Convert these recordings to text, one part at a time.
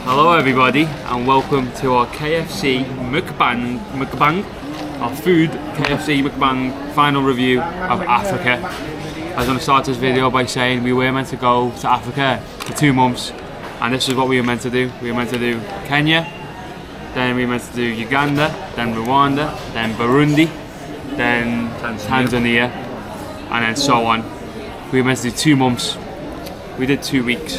Hello everybody and welcome to our KFC mukbang, our food KFC mukbang final review of Africa. I was going to start this video by saying we were meant to go to Africa for 2 months and this is what we were meant to do. We were meant to do Kenya, then we were meant to do Uganda, then Rwanda, then Burundi, then Tanzania and then so on. We were meant to do 2 months. We did 2 weeks.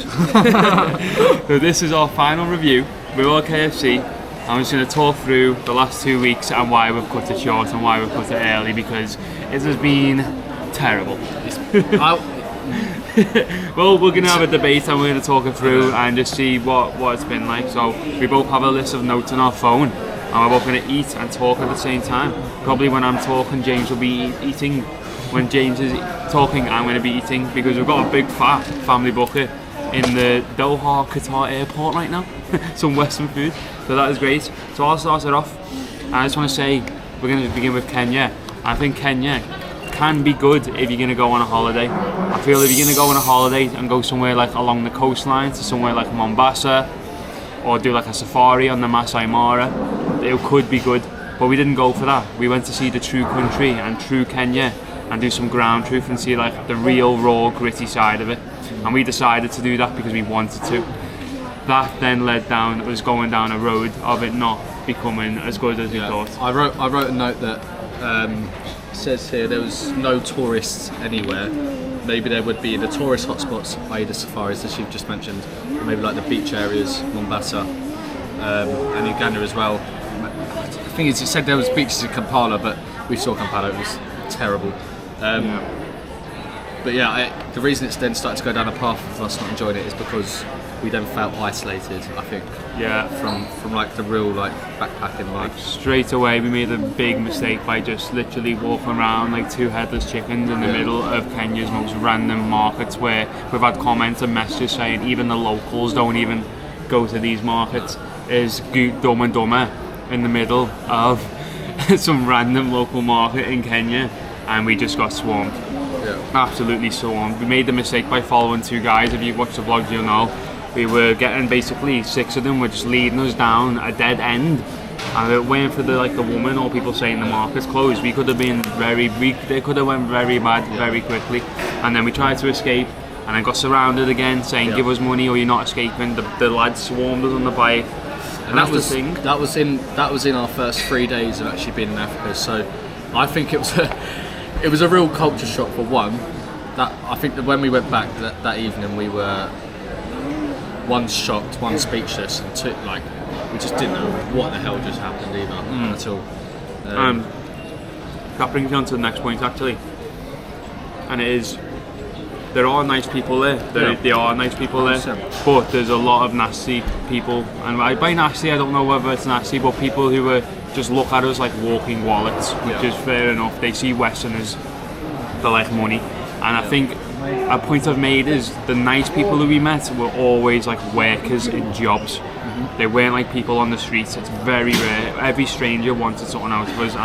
So this is our final review. We're all KFC. I'm just going to talk through the last 2 weeks and why we've cut it short and why we've cut it early, because it has been terrible. Well, we're going to have a debate and we're going to talk it through and just see what it's been like. So we both have a list of notes on our phone and we're both going to eat and talk at the same time. Probably when I'm talking, James will be eating. When James is talking, I'm going to be eating, because we've got a big fat family bucket in the Doha, Qatar airport right now. Some Western food, so that is great. So I'll start it off. I just want to say we're going to begin with Kenya. I think Kenya can be good if you're going to go on a holiday. I feel if you're going to go on a holiday and go somewhere like along the coastline to somewhere like Mombasa, or do like a safari on the Masai Mara, it could be good. But we didn't go for that. We went to see the true country and true Kenya, and do some ground truth and see like the real raw gritty side of it, and we decided to do that because we wanted to. That then led down us going down a road of it not becoming as good as we thought. I wrote a note that says here there was no tourists anywhere. Maybe there would be the tourist hotspots, i.e. the safaris as you've just mentioned, or maybe like the beach areas, Mombasa and Uganda as well. The thing is, you said there was beaches in Kampala, but we saw Kampala, it was terrible. But yeah, the reason it's then started to go down a path of us not enjoying it is because we then felt isolated, I think. Yeah. From like the real like backpacking life. Straight away we made a big mistake by just literally walking around like 2 headless chickens in the middle of Kenya's most random markets, where we've had comments and messages saying even the locals don't even go to these markets. Is Dumb and Dumber in the middle of some random local market in Kenya, and we just got swarmed. Absolutely swarmed. We made the mistake by following 2 guys. If you watch the vlogs, you'll know. We were getting basically 6 of them were just leading us down a dead end, and it went for the woman or people saying the market's closed. We could have been they could have went very bad very quickly, and then we tried to escape and then got surrounded again saying give us money or you're not escaping. The lads swarmed us on the bike. And that was the thing. That was in our first 3 days of actually being in Africa. So I think it was a real culture shock for one. That I think that when we went back that evening, we were one shocked, one speechless, and 2 like we just didn't know what the hell just happened either at all. That brings me on to the next point actually, and it is there are nice people there. There are nice people there, but there's a lot of nasty people. And by nasty, I don't know whether it's nasty, but people who just look at us like walking wallets, which is fair enough. They see Westerners, they like money. And I think a point I've made is the nice people who we met were always like workers in jobs. They weren't like people on the streets. It's very rare. Every stranger wanted something out of us,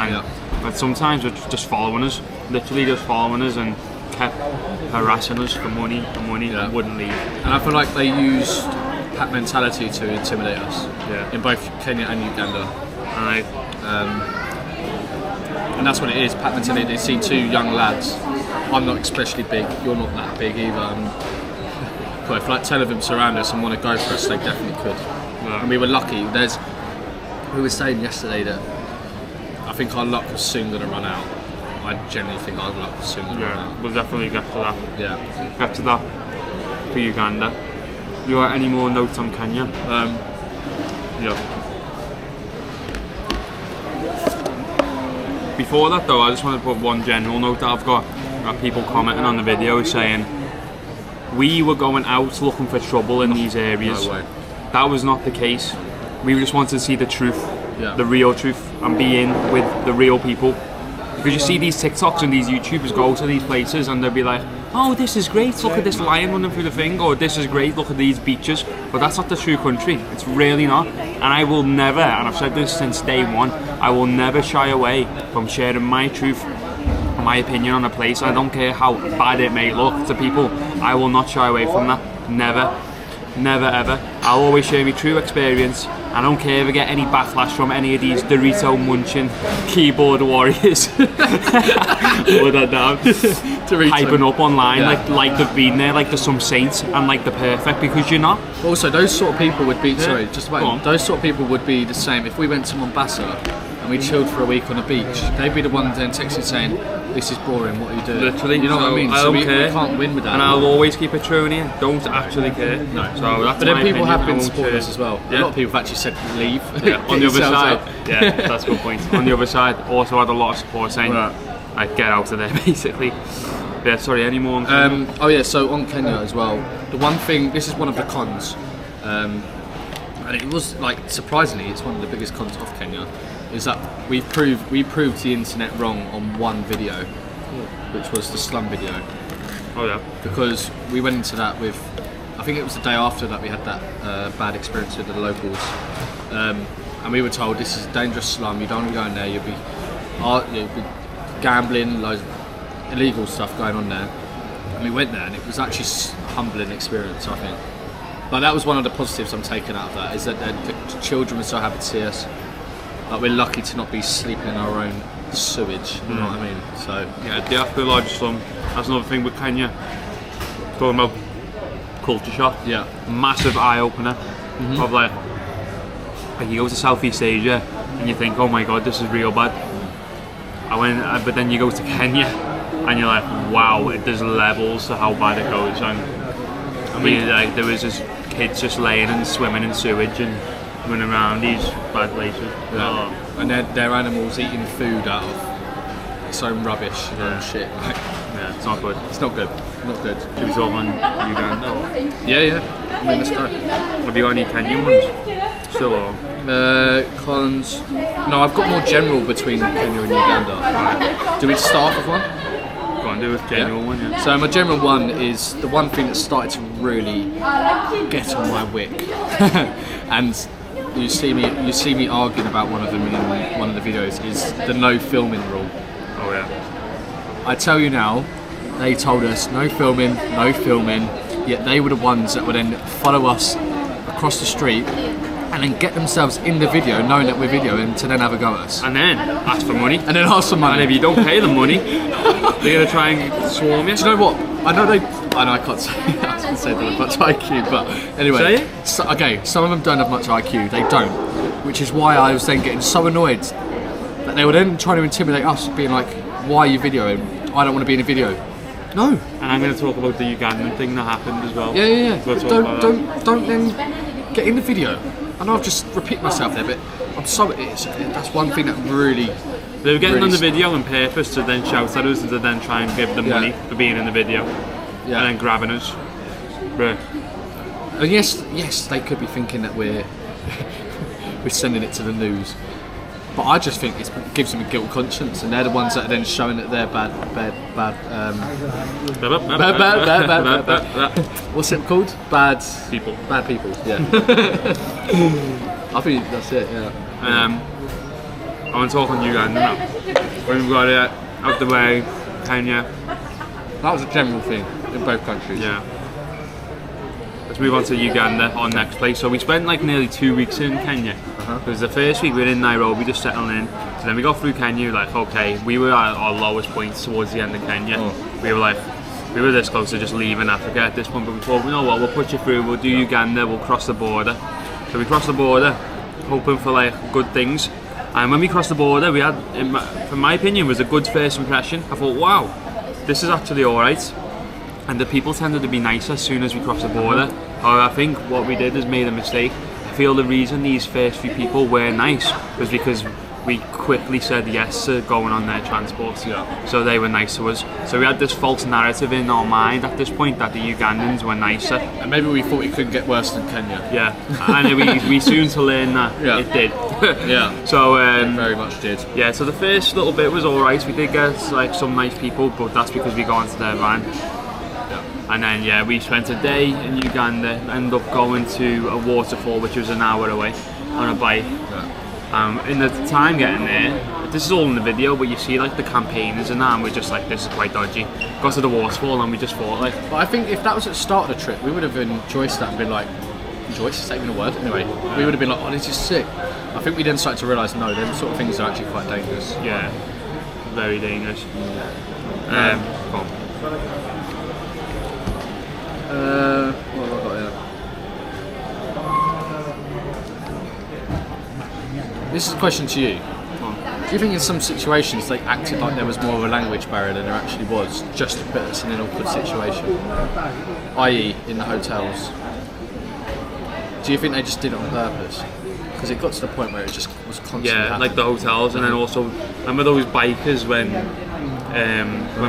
but sometimes they're just following us, literally just following us, and kept harassing us for money and wouldn't leave. And I feel like they used pack mentality to intimidate us in both Kenya and Uganda. And that's what it is, pack mentality. They see 2 young lads. I'm not especially big, you're not that big either. But if like 10 of them surround us and want to go for us, they definitely could. And we were lucky. We were saying yesterday that I think our luck was soon going to run out. I generally think our luck was soon going to run out. We'll definitely get to that. Get to that for Uganda. You got any more notes on Kenya? Before that though, I just want to put one general note that I've got. People commenting on the video saying we were going out looking for trouble in these areas. No way. That was not the case. We just wanted to see the truth, the real truth, and be in with the real people. Because you see these TikToks and these YouTubers go to these places and they'll be like, oh, this is great, look at this lion running through the thing, or this is great, look at these beaches. But that's not the true country. It's really not. And I will never, and I've said this since day one, I will never shy away from sharing my truth, my opinion on a place. I don't care how bad it may look to people. I will not shy away from that. Never. Never ever. I'll always share my true experience. I don't care if I get any backlash from any of these Dorito munching keyboard warriors. Put that down. Hyping up online like they've been there, like they're some saints and like they're perfect, because you're not. Also, those sort of people would be those sort of people would be the same if we went to Mombasa and we chilled for a week on a beach. They'd be the ones then texting saying, "This is boring. What are you doing?" Literally, you know what I mean. So we can't win with that. And I'll always keep it true in here. Don't actually care. No. So that's but then people opinion. have been supporting us as well. Yeah. A lot of people have actually said leave. Yeah. On the other side, yeah, that's a good point. On the other side, also had a lot of support saying, "Like, get out of there," basically. Yeah. Sorry. Any more? On oh yeah. So on Kenya as well. The one thing. This is one of the cons. And it was like, surprisingly, it's one of the biggest cons of Kenya, is that we proved the internet wrong on one video, which was the slum video. Oh yeah. Because we went into that with, I think it was the day after that we had that bad experience with the locals, and we were told this is a dangerous slum. You don't want to go in there. You'll be gambling, loads of illegal stuff going on there. And we went there, and it was actually a humbling experience, I think. But that was one of the positives I'm taking out of that, is that the children were so happy to see us. Like, we're lucky to not be sleeping in our own sewage, you know what I mean? So yeah, the after large slum. That's another thing with Kenya. Talking about culture shock. Yeah. Massive eye opener of like you go to Southeast Asia and you think, oh my god, this is real bad. But then you go to Kenya and you're like, wow, there's levels to how bad it goes. And I mean, like, there was just kids just laying and swimming in sewage and running around these bad places. Yeah. And their animals eating food out of its own rubbish and shit. Like, yeah, it's not good. It's not good. Not good. Should we talk on Uganda? Yeah. I mean, let's go. Have you got any Kenyan ones? Still or? Cons. No, I've got more general between Kenya and Uganda. Right. Do we start with one? Go on, do a general one, yeah. So my general one is the one thing that started to really get on my wick, and you see me arguing about one of them in one of the videos, is the no filming rule. Oh yeah. I tell you now, they told us no filming, yet they were the ones that would then follow us across the street and then get themselves in the video, knowing that we're videoing, to then have a go at us. And then ask for money. And then ask for money. And if you don't pay them money, they're going to try and swarm you. Do you know what? I know I can't say, I was going to say they don't have much IQ, but anyway. Say it? Okay, some of them don't have much IQ, they don't. Which is why I was then getting so annoyed that they were then trying to intimidate us, being like, why are you videoing? I don't want to be in a video. No. And I'm going to talk about the Ugandan thing that happened as well. Yeah. Don't then get in the video. I know I've just repeated myself there, but that's one thing that really... They were getting on the video on purpose to then shout at us and to then try and give them money for being in the video. Yeah. And then grabbing us. Right. And yes, they could be thinking that we're sending it to the news. But I just think it gives them a guilt conscience, and they're the ones that are then showing that they're bad. What's it called? Bad people. Bad people. Yeah. I think that's it. Yeah. I want to talk on Uganda now. When we've got it out the way, Kenya. That was a general thing in both countries. Yeah. Let's move on to Uganda, our next place. So we spent like nearly 2 weeks in Kenya. Because the first week we were in Nairobi just settling in. So then we got through Kenya, like, okay, we were at our lowest points towards the end of Kenya. We were this close to just leaving Africa at this point, but we thought, you know what, we'll put you through, we'll do Uganda, we'll cross the border. So we crossed the border, hoping for like good things. And when we crossed the border, we had, from my opinion, was a good first impression. I thought, wow, this is actually alright. And the people tended to be nicer as soon as we crossed the border. However, I think what we did is made a mistake. I feel the reason these first few people were nice was because we quickly said yes to going on their transport. Yeah. So they were nice to us. So we had this false narrative in our mind at this point that the Ugandans were nicer. And maybe we thought it couldn't get worse than Kenya. Yeah, and we soon to learn that it did. Yeah. So it very much did. Yeah. So the first little bit was alright. We did get like some nice people, but that's because we got into their van. And then we spent a day in Uganda, ended up going to a waterfall which was an hour away on a bike. In the time getting there, this is all in the video, but you see like the campaigners and that, and we're just like, this is quite dodgy. Got to the waterfall and we just thought like... But I think if that was at the start of the trip, we would have enjoyed that and been like, Joyce is taking a word. Anyway, we would have been like, oh, this is sick. I think we then started to realise, no, them sort of things are actually quite dangerous. Yeah, very dangerous. Go on. What have I got here? This is a question to you. Do you think in some situations they acted like there was more of a language barrier than there actually was, just to put us in an awkward situation? I.e. in the hotels. Do you think they just did it on purpose? Because it got to the point where it just was constantly happening. Like the hotels, and then also, remember those bikers when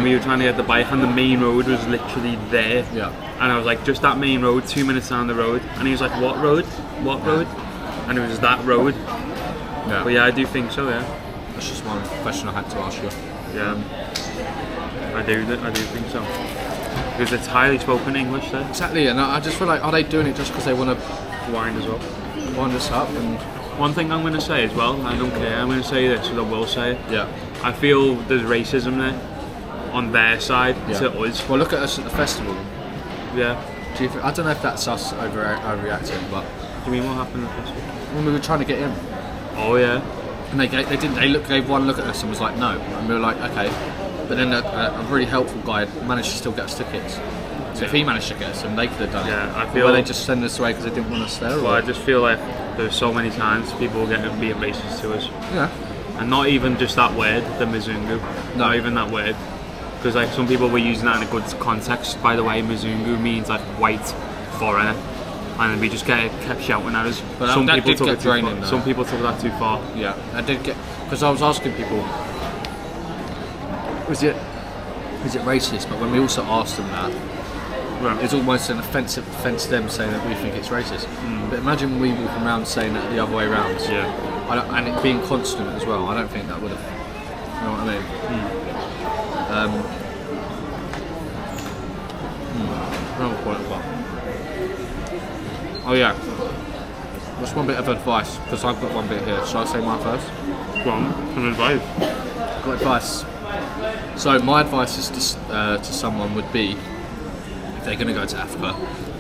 we were trying to get the bike and the main road was literally there? Yeah. And I was like, just that main road, 2 minutes down the road. And he was like, what road? What road? And it was that road. Yeah. But yeah, I do think so, yeah. That's just one question I had to ask you. Yeah. I do think so. Because it's highly spoken English there. Exactly, and I just feel like, are they doing it just because they want to Wind as well. wind us up? And One thing I'm going to say as well, I don't care, I'm going to say this, and I will say it. yeah. I feel there's racism there on their side to us. Well, look at us at the festival. Yeah. Do you I don't know if that's us overreacting, but Do you mean what happened at the festival? when we were trying to get in, Oh yeah. and they didn't. They gave one look at us and was like, no, and we were like, okay. But then a really helpful guy managed to still get us tickets. So if he managed to get us them, they could have done it. Yeah, I Or feel. were they just send us away because they didn't want us there? Well, I just feel like there's so many times people being racist to us, Yeah. and not even just that word, the Mzungu. No. Not even that word, because like some people were using that in a good context. By the way, Mzungu means like white foreigner, and we just kept shouting at us. But some that people did took get it too far. draining, though. Some people took that too far. Yeah, I did get, because I was asking people, is it racist? But when we also asked them that, Right. it's almost an offence to them saying that we think it's racist. But imagine we walking around saying that the other way around. Yeah. And it being constant as well. I don't think that would have. You know what I mean? Another point I've got. Oh yeah. Just one bit of advice, because I've got one bit here. Shall I say mine first? Go on, some advice. Got advice. So my advice is to someone would be, if they're going to go to Africa,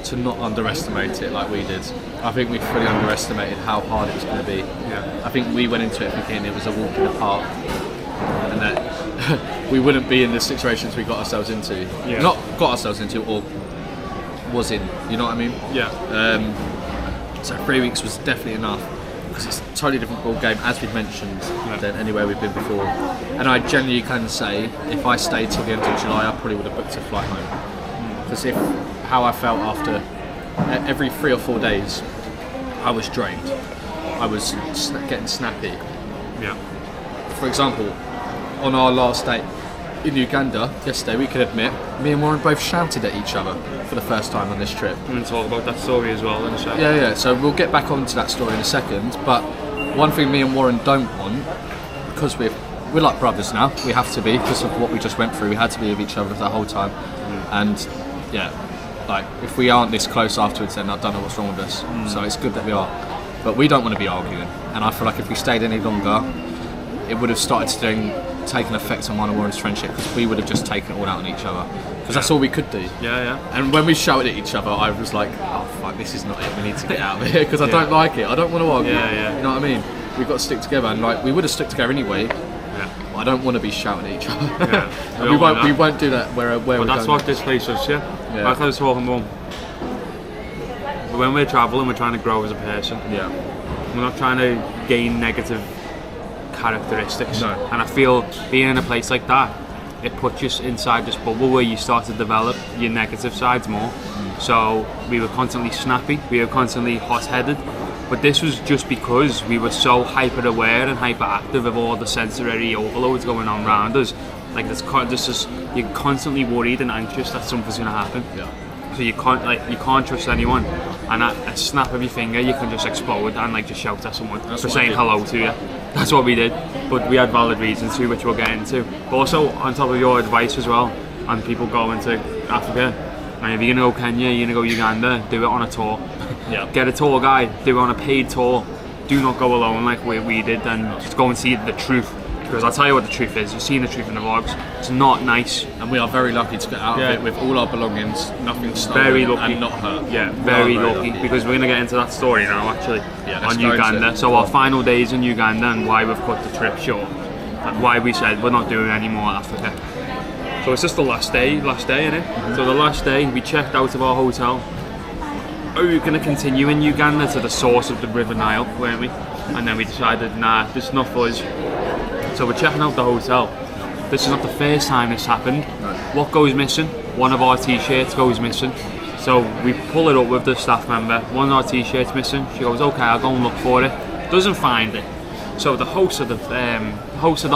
to not underestimate it like we did. I think we fully underestimated how hard it was going to be. Yeah. I think we went into it thinking it was a walk in the park, and that we wouldn't be in the situations we got ourselves into. Yeah. Not got ourselves into, or was in. You know what I mean? Yeah. So 3 weeks was definitely enough, because it's a totally different ball game, as we've mentioned, than anywhere we've been before. And I genuinely can say, if I stayed till the end of July, I probably would have booked a flight home. Because how I felt after every 3 or 4 days, I was drained. I was getting snappy. Yeah. For example, on our last day in Uganda yesterday, we could admit, me and Warren both shouted at each other for the first time on this trip. I'm going to talk about that story as well in a second. Yeah, so we'll get back onto that story in a second, but one thing me and Warren don't want, because we're like brothers now, we have to be, because of what we just went through, we had to be with each other the whole time, and yeah, like, if we aren't this close afterwards, then I don't know what's wrong with us, so it's good that we are, but we don't want to be arguing, and I feel like if we stayed any longer, it would have started to take an effect on mine and Warren's friendship, because we would have just taken it all out on each other, because that's all we could do. Yeah. And when we shouted at each other, I was like, oh fuck, this is not it, we need to get out of here, because I don't like it, I don't want to argue. Yeah. You know what I mean? We've got to stick together, and like, we would have stuck together anyway, but I don't want to be shouting at each other. Yeah. And we won't do that where But we're that's going. what this place is, yeah? Yeah. Like I was talking about. But when we're travelling, we're trying to grow as a person. Yeah. We're not trying to gain negative characteristics. No. And I feel being in a place like that, it puts you inside this bubble where you start to develop your negative sides more. So we were constantly snappy, we were constantly hot-headed, but this was just because we were so hyper-aware and hyperactive of all the sensory overloads going on around us. Like you're constantly worried and anxious that something's going to happen. Yeah. So you can't trust anyone, and at a snap of your finger you can just explode and like just shout at someone for saying hello to you. That's what we did, but we had valid reasons to, which we'll get into. But also on top of your advice as well, and people going to Africa, and if you're gonna go Kenya, you're gonna go Uganda, do it on a tour. Yeah. Get a tour guide, do it on a paid tour. Do not go alone like we did, and just go and see the truth Because I'll tell you what the truth is, you've seen the truth in the vlogs, it's not nice. And we are very lucky to get out of it with all our belongings, nothing stolen, very lucky. and not hurt. Yeah, very lucky, because we're going to get into that story now actually, on Uganda. So our final days in Uganda and why we've cut the trip short, and why we said we're not doing any more Africa. So it's just the last day, innit? So the last day, we checked out of our hotel. Are we going to continue in Uganda to the source of the River Nile, weren't we? And then we decided, nah, this is not for us. So we're checking out the hotel. This is not the first time this happened. No. What goes missing? One of our t-shirts goes missing. So we pull it up with the staff member. One of our t-shirts missing. She goes, okay, I'll go and look for it. Doesn't find it. So the host of the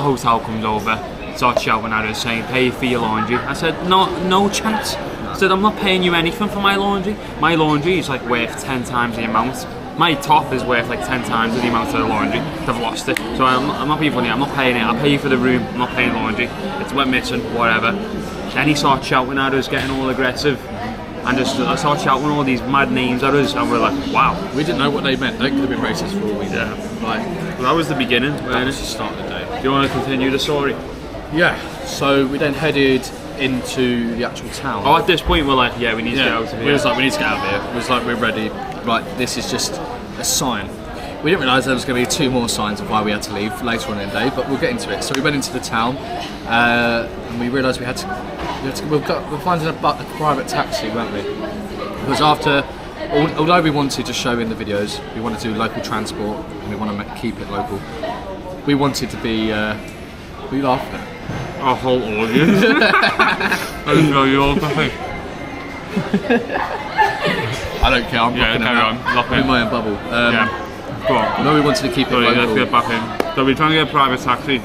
hotel comes over, starts shouting at us, saying, pay for your laundry. I said, no chance. I said, I'm not paying you anything for my laundry. My laundry is like worth 10 times the amount. My top is worth like 10 times the amount of the laundry. They've lost it. So I'm not being funny, I'm not paying it. I'll pay you for the room, I'm not paying laundry. It's went missing, whatever. Then he starts shouting at us, getting all aggressive. And I started shouting all these mad names at us, and we're like, wow. We didn't know what they meant. They could have been racist for all we know. Well, that was the beginning. That was the start of the day. Do you want to continue the story? Yeah. So we then headed into the actual town. Oh, at this point we're like, yeah, we need to get out of here. We was like, we need to get out of here. It was like, we're ready. Right, this is just a sign. We didn't realise there was going to be 2 more signs of why we had to leave later on in the day, but we'll get into it. So we went into the town, and we realised we're finding a private taxi, weren't we? Because although we wanted to show in the videos, we wanted to do local transport, and we want to keep it local. We wanted to be, what are you laughing at? Our whole audience. I didn't know you all laughing. I don't care, I'm carry on. in my own bubble. Go on. No, we wanted to keep it local. Let's get back in. So we're trying to get a private taxi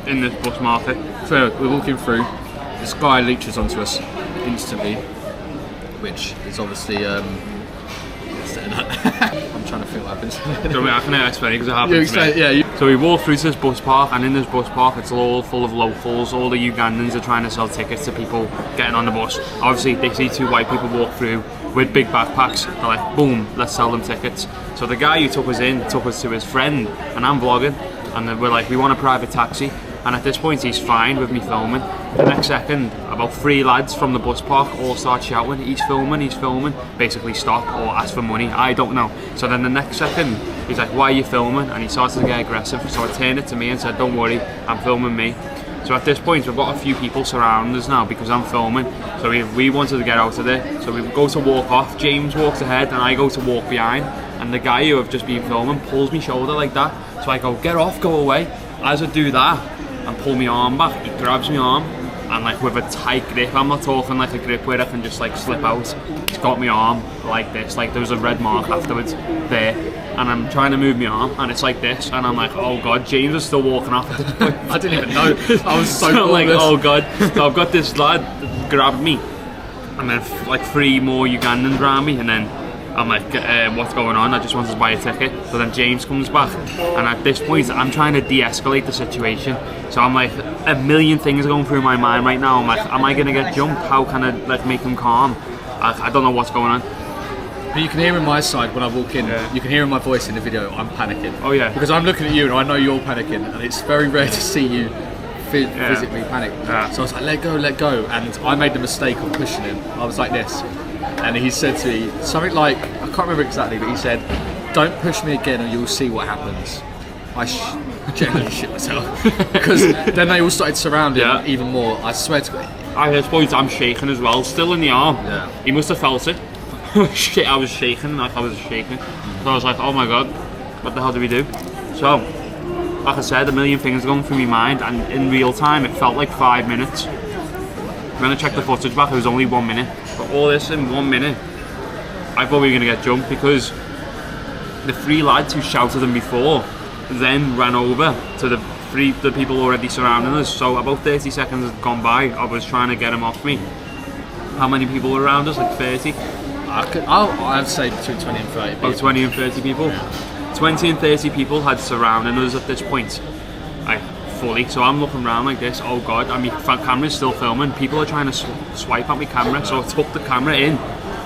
in this bus market. So we're walking through, this guy leeches onto us instantly, which is obviously, I'm trying to think what happens. So I can explain it because it happened to me. So we walk through to this bus park, and in this bus park it's all full of locals. All the Ugandans are trying to sell tickets to people getting on the bus. Obviously they see 2 white people walk through with big backpacks. They're like, boom, let's sell them tickets. So the guy who took us to his friend, and I'm vlogging, and we're like, we want a private taxi. And at this point he's fine with me filming. The next second, about 3 lads from the bus park all start shouting, he's filming, basically stop or ask for money, I don't know. So then the next second, he's like, why are you filming? And he starts to get aggressive, so I turned it to me and said, don't worry, I'm filming me. So at this point, we've got a few people surrounding us now because I'm filming. So we wanted to get out of there. So we go to walk off, James walks ahead and I go to walk behind. And the guy who I've just been filming pulls me shoulder like that. So I go, get off, go away. As I do that and pull my arm back, he grabs my arm and like with a tight grip, I'm not talking like a grip where I can just like slip out. He's got my arm like this, like there was a red mark afterwards there. And I'm trying to move my arm and it's like this and I'm like, oh god, James is still walking off at this point. I didn't even know. I was so like, oh god. So I've got this lad that grabbed me and then like 3 more Ugandans around me and then I'm like, what's going on? I just wanted to buy a ticket. So then James comes back and at this point I'm trying to de-escalate the situation. So I'm like, a million things are going through my mind right now. I'm like, am I gonna get jumped? How can I like make him calm? I don't know what's going on. But you can hear in my side when I walk in, you can hear in my voice in the video, I'm panicking. Oh yeah. Because I'm looking at you and I know you're panicking and it's very rare to see you physically panic. So I was like, let go. And I made the mistake of pushing him. I was like this. And he said to me something like, I can't remember exactly, but he said, don't push me again or you'll see what happens. I genuinely shit myself. Because then they all started surrounding even more. I swear to God. At this point I'm shaking as well, still in the arm. Yeah. He must have felt it. Shit, I was shaking, like I was shaking. So I was like, oh my god, what the hell do we do? So, like I said, a million things going through my mind, and in real time it felt like 5 minutes. When I checked the footage back, it was only 1 minute. But all this in 1 minute, I thought we were going to get jumped because the 3 lads who shouted them before then ran over to the people already surrounding us. So about 30 seconds had gone by, I was trying to get them off me. How many people were around us? Like 30? I'd say between 20 and 30 people. About 20 and 30 people. 20 and 30 people had surrounded us at this point. Fully. So I'm looking around like this, oh god, and my camera's still filming. People are trying to swipe at my camera, so I took the camera in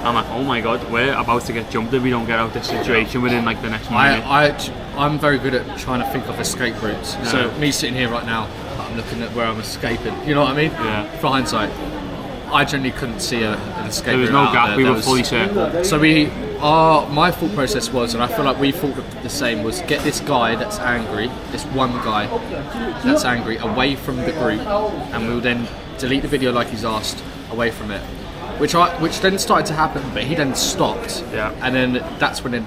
I'm like, oh my god, we're about to get jumped if we don't get out this situation within like the next minute. I'm very good at trying to think of escape routes. Yeah. So me sitting here right now, I'm looking at where I'm escaping. You know what I mean? Yeah. For hindsight, I generally couldn't see an escape route. There was no gap. We were fully circled. So my thought process was, and I feel like we thought the same, was get this guy that's angry, this one guy that's angry, away from the group, and we'll then delete the video like he's asked, away from it. Which then started to happen, but he then stopped. Yeah. And then that's when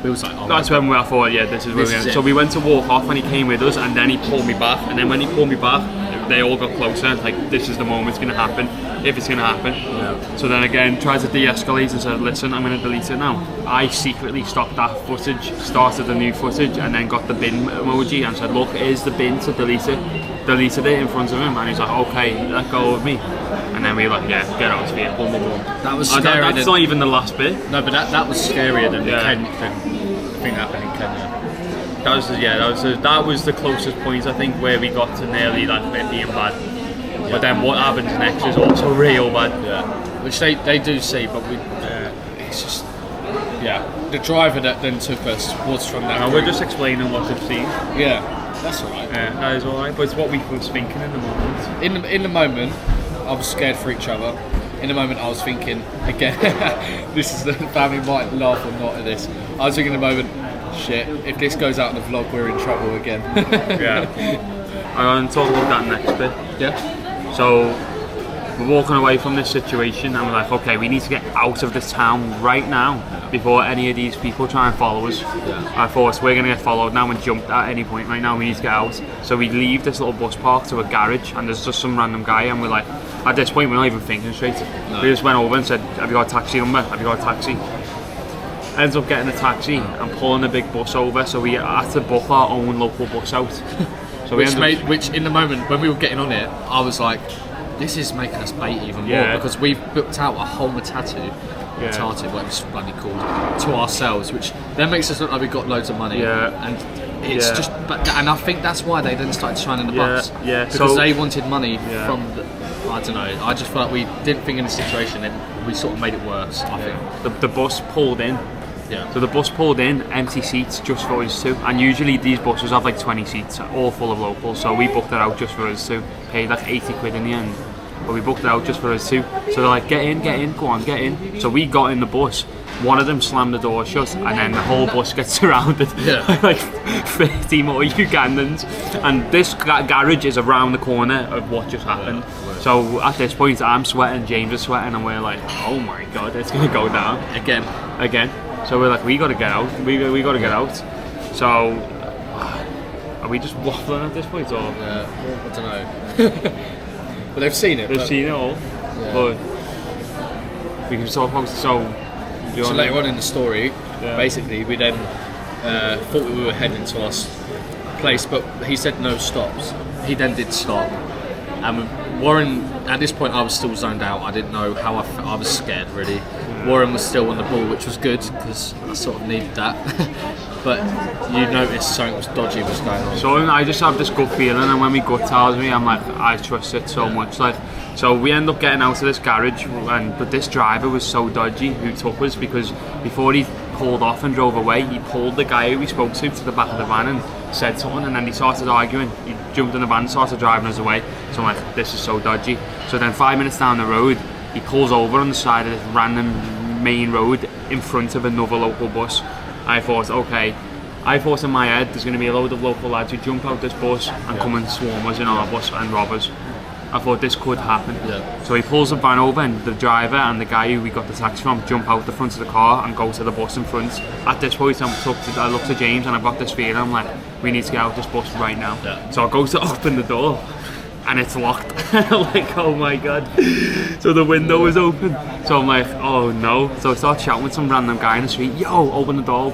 we was like, oh. That's when I thought, yeah, this is where we're going. So we went to walk off and he came with us, and then he pulled me back. And then when he pulled me back, they all got closer. Like, this is the moment it's going to happen, if it's going to happen. Yeah. So then again, tried to de-escalate and said, listen, I'm going to delete it now. I secretly stopped that footage, started the new footage, and then got the bin emoji and said, look, here's the bin to delete it. Deleted it in front of him, and he's like, okay, let go of me. And then we were like, yeah, get out of here, boom, boom, boom. That was scary. That's not even the last bit. No, but that was scarier than the thing happened in Kenya. That was the closest point, I think, where we got to nearly like it being bad. Yeah. But then what happens next is also real bad. Yeah. Which they do see, but it's just the driver that then took us was from that. And we're just explaining what we've seen. Yeah, that's alright. Yeah, that is alright. But it's what we was thinking in the moment. In the moment, I was scared for each other. In the moment, I was thinking, again, this is the family might laugh or not at this. I was thinking in the moment, shit, if this goes out in the vlog, we're in trouble again. Yeah. I'm going to talk about that next bit. Yeah. So, we're walking away from this situation and we're like, okay, we need to get out of this town right now before any of these people try and follow us. Yeah. I thought, we're going to get followed now and jumped at any point right now, we need to get out. So we leave this little bus park to a garage and there's just some random guy and we're like, at this point we're not even thinking straight. No. We just went over and said, have you got a taxi number? Have you got a taxi? Ends up getting a taxi and pulling a big bus over, so we had to book our own local bus out. So which in the moment when we were getting on it, I was like, this is making us bait even more because we've booked out a whole matatu, what it's bloody called, to ourselves, which then makes us look like we've got loads of money. Yeah. And it's just, and I think that's why they then started shining the bus. Yeah. Because they wanted money from the, I don't know. I just felt like we didn't think in the situation, and we sort of made it worse. I think the bus pulled in. Yeah. So the bus pulled in, empty seats just for us two, and usually these buses have like 20 seats, all full of locals. So we booked it out just for us two. Paid like 80 quid in the end, but we booked it out just for us two. So they're like, get in, go on, get in. So we got in the bus. One of them slammed the door shut, and then the whole bus gets surrounded by like 50 more Ugandans. And this garage is around the corner of what just happened. So at this point, I'm sweating, James is sweating, and we're like, oh my god, it's gonna go down again. So we're like, we gotta get out. We gotta get out. So are we just waffling at this point, or? I don't know. But they've seen it. They've seen it all. Yeah. But we can talk about so later on in the story, basically we then thought we were heading to our place, but he said no stops. He then did stop, and Warren, at this point I was still zoned out. I didn't know how I was scared really. Warren was still on the ball, which was good because I sort of needed that. But you noticed something was dodgy was going on. So I just have this gut feeling, and when my gut tells me, I'm like, I trust it so much. Like, so we end up getting out of this garage, but this driver was so dodgy who took us, because before he pulled off and drove away, he pulled the guy who we spoke to the back of the van and said something, and then he started arguing. He jumped in the van and started driving us away. So I'm like, this is so dodgy. So then 5 minutes down the road, he pulls over on the side of this random main road in front of another local bus. I thought in my head there's going to be a load of local lads who jump out this bus and come and swarm us in our bus and rob us. I thought this could happen. So he pulls the van over, and the driver and the guy who we got the taxi from jump out the front of the car and go to the bus in front. At this point I look to James and I've got this feeling, I'm like, we need to get out this bus right now. So I go to open the door and it's locked. I'm like, oh my god. So the window is open. So I'm like, oh no. So I start shouting with some random guy in the street, yo, open the door.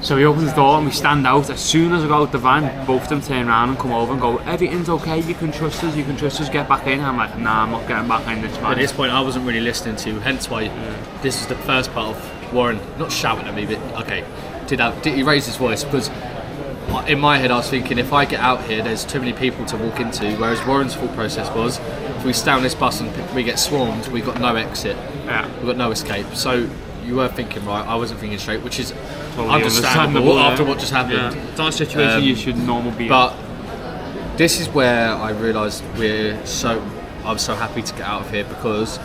So he opens the door and we stand out. As soon as I go out the van, both of them turn around and come over and go, everything's okay, you can trust us, get back in. I'm like, nah, I'm not getting back in this van. At this point I wasn't really listening to, hence why this is the first part of Warren not shouting at me, but okay, he raised his voice, because in my head I was thinking, if I get out here, there's too many people to walk into. Whereas Warren's full process was, if we stay on this bus and we get swarmed, we've got no exit. Yeah. We've got no escape. So you were thinking right. I wasn't thinking straight, which is Totally understandable after what just happened. Yeah. It's not a situation you should normally be in. But this is where I realised I'm so happy to get out of here, because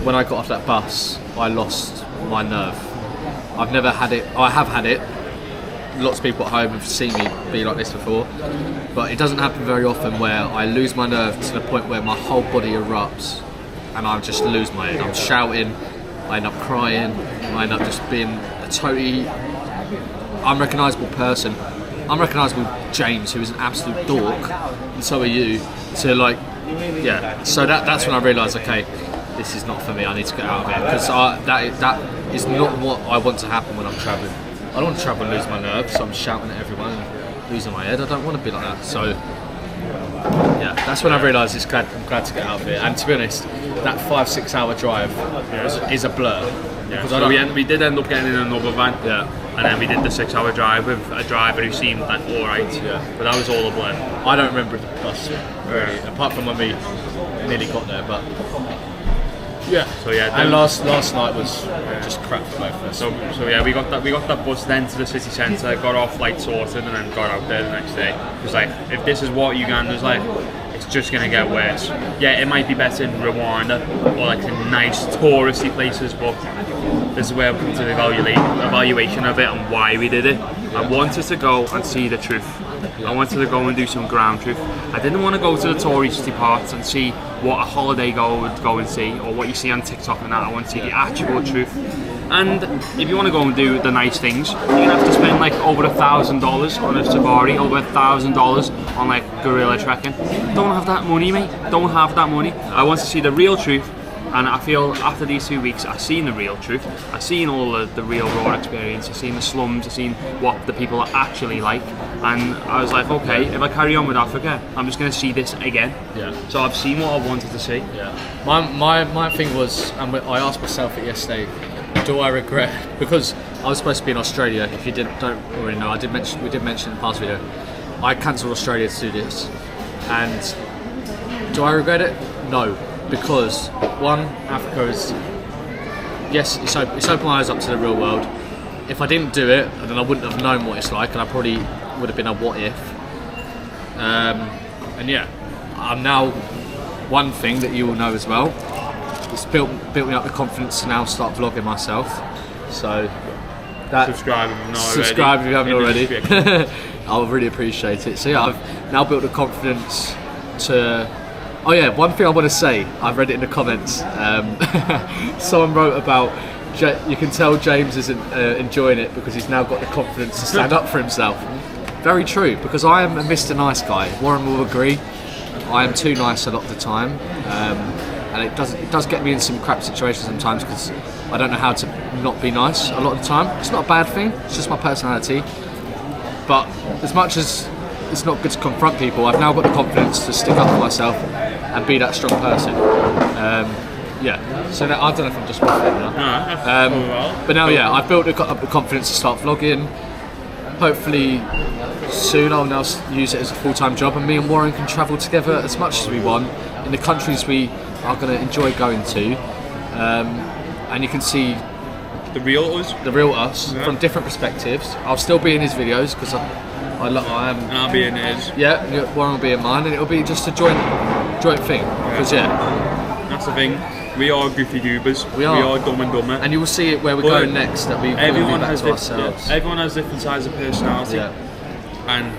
when I got off that bus, I lost my nerve. I've never had it. I have had it. Lots of people at home have seen me be like this before, but it doesn't happen very often where I lose my nerve to the point where my whole body erupts and I just lose my head. I'm shouting, I end up crying, I end up just being a totally unrecognisable person. Unrecognisable James, who is an absolute dork, and so are you. So so that's when I realised, okay, this is not for me. I need to get out of here, because that is not what I want to happen when I'm travelling. I don't want to travel and lose my nerve, so I'm shouting at everyone and losing my head. I don't want to be like that. So yeah, that's when I realised I'm glad to get out of here. And to be honest, that 5-6 hour drive is a blur. Yeah. So we did end up getting in another van. Yeah. And then we did the 6 hour drive with a driver who seemed like alright. Yeah. But that was all a blur. I don't remember the bus really, apart from when we nearly got there. But yeah. So yeah. And last night was just crap for both of us. So yeah, we got that bus then to the city centre, got our flight sorted, and then got out there the next day. Because like, if this is what Uganda's like, it's just gonna get worse. Yeah, it might be better in Rwanda or like in nice touristy places, but this is where I've come to the evaluation of it and why we did it. I wanted to go and see the truth. I wanted to go and do some ground truth. I didn't want to go to the touristy parts and see what a holiday goer would go and see, or what you see on TikTok and that. I want to see the actual truth. And if you want to go and do the nice things, you're gonna have to spend like over $1,000 on a safari, over $1,000 on like gorilla trekking. Don't have that money, mate. Don't have that money. I want to see the real truth. And I feel after these 2 weeks, I've seen the real truth. I've seen all the real raw experience. I've seen the slums. I've seen what the people are actually like. And I was like, okay, if I carry on with Africa, I'm just going to see this again. Yeah. So I've seen what I wanted to see. Yeah. My thing was, and I asked myself it yesterday, do I regret? Because I was supposed to be in Australia. If you don't already know, we did mention in the past video, I cancelled Australia to do this. And do I regret it? No. Because one, Africa is, yes, it's opened my eyes up to the real world. If I didn't do it, then I wouldn't have known what it's like, and I probably would have been a what if. And yeah, I'm now, one thing that you will know as well, it's built me up the confidence to now start vlogging myself. So that Subscribe if you haven't already. I'll really appreciate it. So yeah, I've now built the confidence to. Oh yeah, one thing I want to say, I've read it in the comments. Someone wrote about, you can tell James isn't enjoying it because he's now got the confidence to stand up for himself. Very true, because I am a Mr. Nice guy. Warren will agree. I am too nice a lot of the time, and it does get me in some crap situations sometimes because I don't know how to not be nice a lot of the time. It's not a bad thing, it's just my personality. But as much as it's not good to confront people, I've now got the confidence to stick up for myself and be that strong person. Yeah, so now, I don't know if I'm just waffling now. But now, yeah, I've built up the confidence to start vlogging. Hopefully soon I'll now use it as a full-time job, and me and Warren can travel together as much as we want in the countries we are going to enjoy going to. And you can see the real us from different perspectives. I'll still be in his videos because I am. And I'll be in his. Yeah, Warren will be in mine, and it'll be just a joint thing. Because that's the thing. We are goofy goobers. We are dumb and dumber. And you will see it where we're going next. That everyone has ourselves. Yeah, everyone has different sides of personality. Yeah. And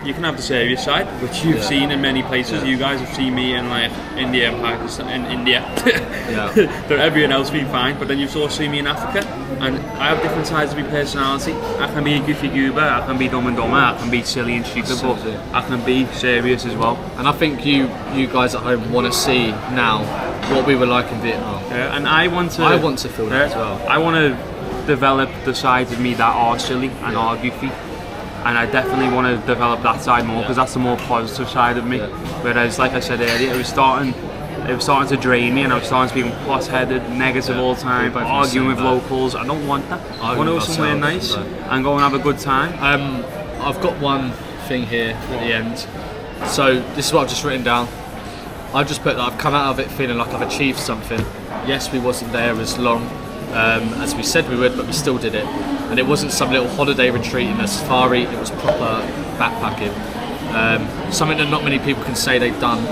you can have the serious side, which you've seen in many places. You guys have seen me in like India and Pakistan, in India. Everyone else being fine, but then you've also seen me in Africa, and I have different sides of my personality. I can be a goofy goober, I can be dumb and dumber, I can be silly and stupid, but I can be serious as well. And I think you guys at home want to see now what we were like in Vietnam. Yeah, and I want to feel that as well. I want to develop the sides of me that are silly and are goofy. And I definitely want to develop that side more because that's the more positive side of me. Whereas, like I said earlier, it was starting to drain me, and I was starting to be plus-headed, negative all the time, arguing with locals. I don't want that. I want to go somewhere nice and go and have a good time. I've got one thing here at the end. So this is what I've just written down. I've just put that I've come out of it feeling like I've achieved something. Yes, we wasn't there as long as we said we would, but we still did it. And it wasn't some little holiday retreat in a safari, it was proper backpacking. Something that not many people can say they've done.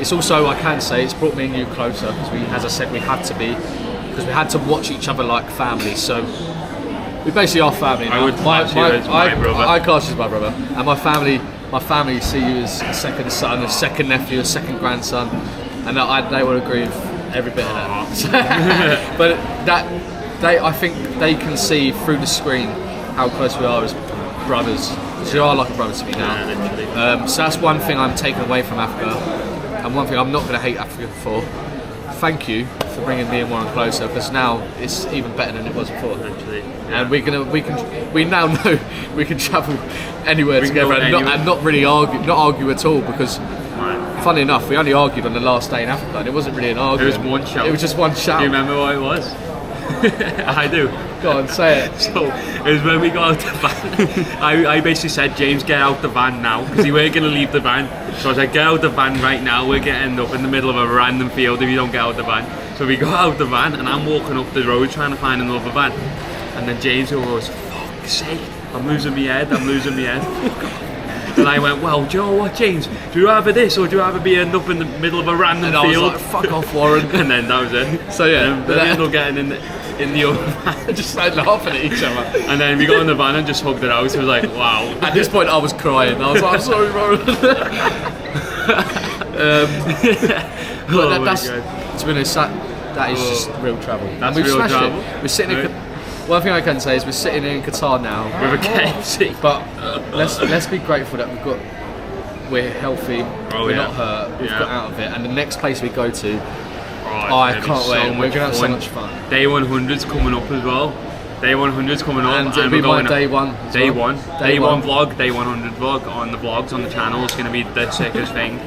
It's also, I can say, it's brought me and you closer, because we, as I said, we had to be, because we had to watch each other like family. So we basically are family now. I would class you as my brother. I class you as my brother. And my family see you as a second son, a second nephew, a second grandson, and they will agree with every bit of that. But I think they can see through the screen how close we are as brothers. Because you are like a brother to me now. Yeah, so that's one thing I'm taking away from Africa, and one thing I'm not going to hate Africa for. Thank you for bringing me and Warren closer, because now it's even better than it was before. Literally. Yeah. And we now know we can travel anywhere together and not really argue at all, because funny enough, we only argued on the last day in Africa, and it wasn't really an argument. It was one shout. It was just one shout. Do you remember what it was? I do. Go on, say it. So it was when we got out the van. I basically said, James, get out the van now, because he weren't going to leave the van. So I was like, get out the van right now. We're getting up in the middle of a random field if you don't get out the van. So we got out the van, and I'm walking up the road trying to find another van. And then James goes, fuck's sake, I'm losing my head. And I went, well, do you know what, James? Do you rather this, or do you rather be up in the middle of a random field? I was like, fuck off, Warren. And then that was it. So yeah, then we ended up getting in the other van. Just like laughing at each other. And then we got in the van and just hugged it out. So it was like, wow. At this point, I was crying. I was like, I'm sorry, Warren. That's, to be honest, that is just real travel. That's real travel. We're sitting in. One thing I can say is we're sitting in Qatar now with a KFC. But let's be grateful that we're healthy, we're not hurt, we've got out of it, and the next place we go to, I can't wait. We're gonna have so much fun. Day 100's coming up as well. Day 100's coming up, and it'll be my day one. Day one vlog, day 100 vlog on the vlogs on the channel. It's gonna be the sickest thing.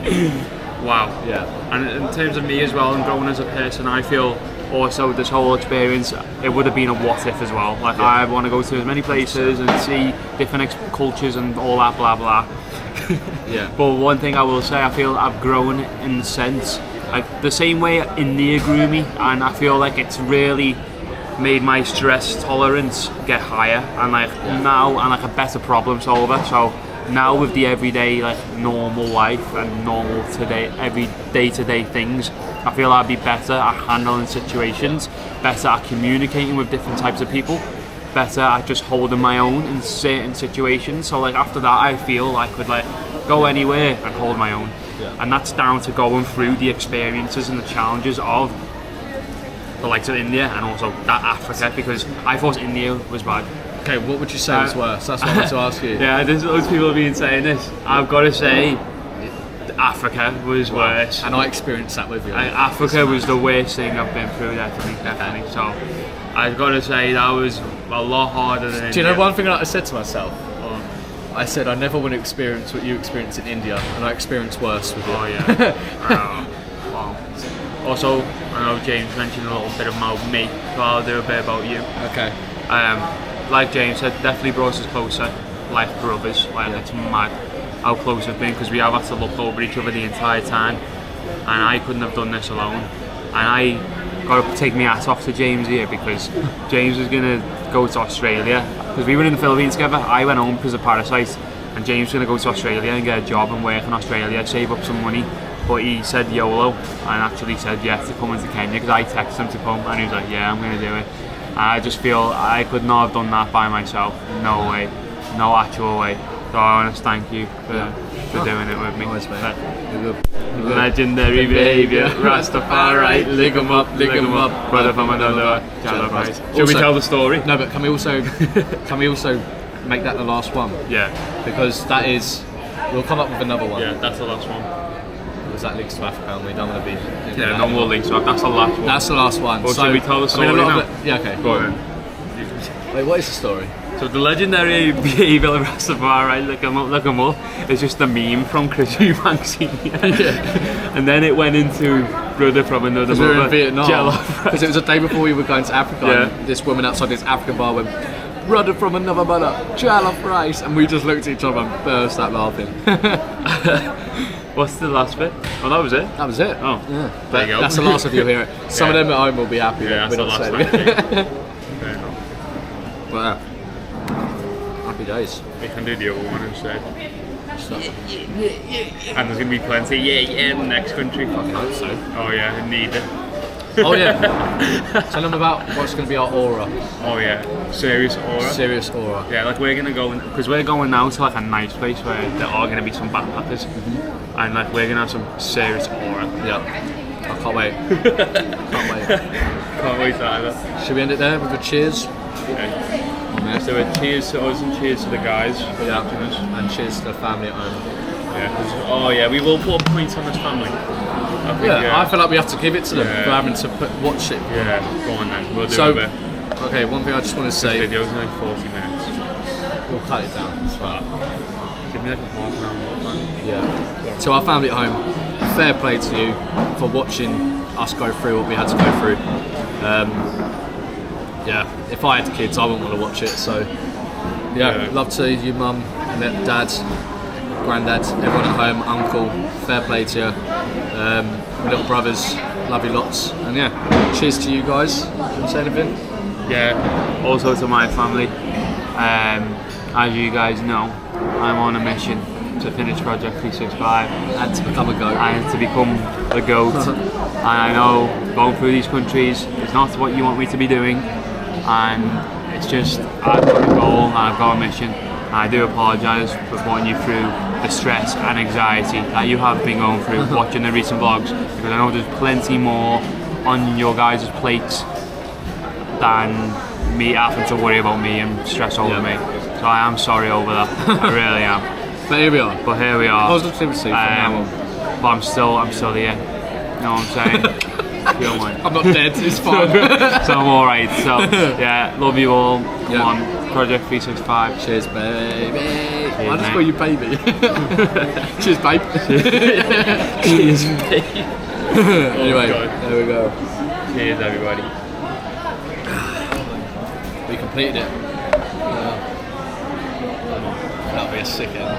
Wow. Yeah. And in terms of me as well and growing as a person, I feel also this whole experience, it would have been a what if as well. Like I want to go to as many places and see different cultures and all that blah blah. Yeah. But one thing I will say, I feel I've grown in the sense, like the same way India grew me, and I feel like it's really made my stress tolerance get higher, and now I'm like a better problem solver. So now with the everyday like normal life and normal every day-to-day things, I feel I'd be better at handling situations, better at communicating with different types of people, better at just holding my own in certain situations. So like after that, I feel I could like go anywhere and hold my own. And that's down to going through the experiences and the challenges of the likes of India and also that Africa, because I thought India was bad. Okay, what would you say was worse? That's what I wanted to ask you. Yeah, there's loads of people have been saying this. I've got to say, Africa was worse. And I experienced that with you. Africa was the worst thing I've been through, definitely. So I've got to say that was a lot harder than India. Do you know one thing that I said to myself? I said I never want to experience what you experienced in India, and I experienced worse with you. Oh yeah. Wow. Also, I know James mentioned a little bit about me, so I'll do a bit about you. Okay. Like James said, definitely brought us closer, like brothers. Like it's mad how close we've been, because we have had to look over each other the entire time, and I couldn't have done this alone. And I got to take my hat off to James here, because James was gonna go to Australia, because we were in the Philippines together. I went home because of Parasite, and James was gonna go to Australia and get a job and work in Australia, save up some money. But he said YOLO and actually said yes to coming to Kenya, because I texted him to come and he was like, yeah, I'm gonna do it. And I just feel I could not have done that by myself. No way, no actual way. So I want to thank you for doing it with me. Always, mate. Legendary behaviour, Rastafari, lick 'em up, brother from another. Should we tell the story? No, but can we also make that the last one? Yeah. Because that is, we'll come up with another one. Yeah, that's the last one. Because that links to Africa, and we don't want to be. Yeah, no more links to Africa. That's the last one. That's the last one. Well, should we tell the story now? Yeah, okay. Go on. Wait, what is the story? So the legendary behaviour of Rastafari, look 'em up, it's just a meme from Chris Eubank Senior. And then it went into brother from another mother. We were in Vietnam. Because it was the day before we were going to Africa, and this woman outside this African bar went, brother from another mother, child of Christ, and we just looked at each other and burst out laughing. What's the last bit? Oh, that was it? That was it. Oh, yeah. There you go. That's the last of you hear it. Some of them at home will be happy. Yeah, that's the last one. Fair enough. But happy days. We can do the other one instead. And there's going to be plenty, in the next country. I hope so. Oh yeah, I need it. Oh yeah. Tell them about what's going to be our aura. Oh yeah, serious aura. Serious aura. Yeah, like we're going to go, because we're going now to like a nice place where there are going to be some backpackers. And like we're going to have some serious aura. Yeah. I can't wait. Can't wait. Can't wait either. Should we end it there with a cheers? Yeah. So a cheers to us and cheers to the guys. Yeah. And cheers to the family at home. Yeah. We will put points on this family. I think, I feel like we have to give it to them for having to watch it. Yeah, go on then. We'll do so, a bit. Okay, one thing I just want to say. This video's like 40 minutes. We'll cut it down. It's fine. Give me like a half an hour more time. Yeah. To our family at home, fair play to you for watching us go through what we had to go through. If I had kids, I wouldn't want to watch it. So, love to you, mum, dad, granddad, everyone at home, uncle. Fair play to you. My little brothers, love you lots. And cheers to you guys. You want to say anything? Yeah. Also to my family. As you guys know, I'm on a mission to finish Project 365 And to become a goat. and to become a goat. And I know going through these countries is not what you want me to be doing, and it's just I've got a goal and I've got a mission. And I do apologise for putting you through the stress and anxiety that you have been going through watching the recent vlogs, because I know there's plenty more on your guys' plates than me having to worry about me and stress over me. So I am sorry over that. I really am. But here we are. Positivity from now on. But I'm still here. You know what I'm saying? You don't mind. I'm not dead, it's fine. So I'm alright. So love you all. Come on, Project 365. Cheers, baby. Cheers, I just mate. call you baby. Cheers, babe. Cheers, mate. Anyway, there we go. Cheers, everybody. We completed it. That'll be a sick end.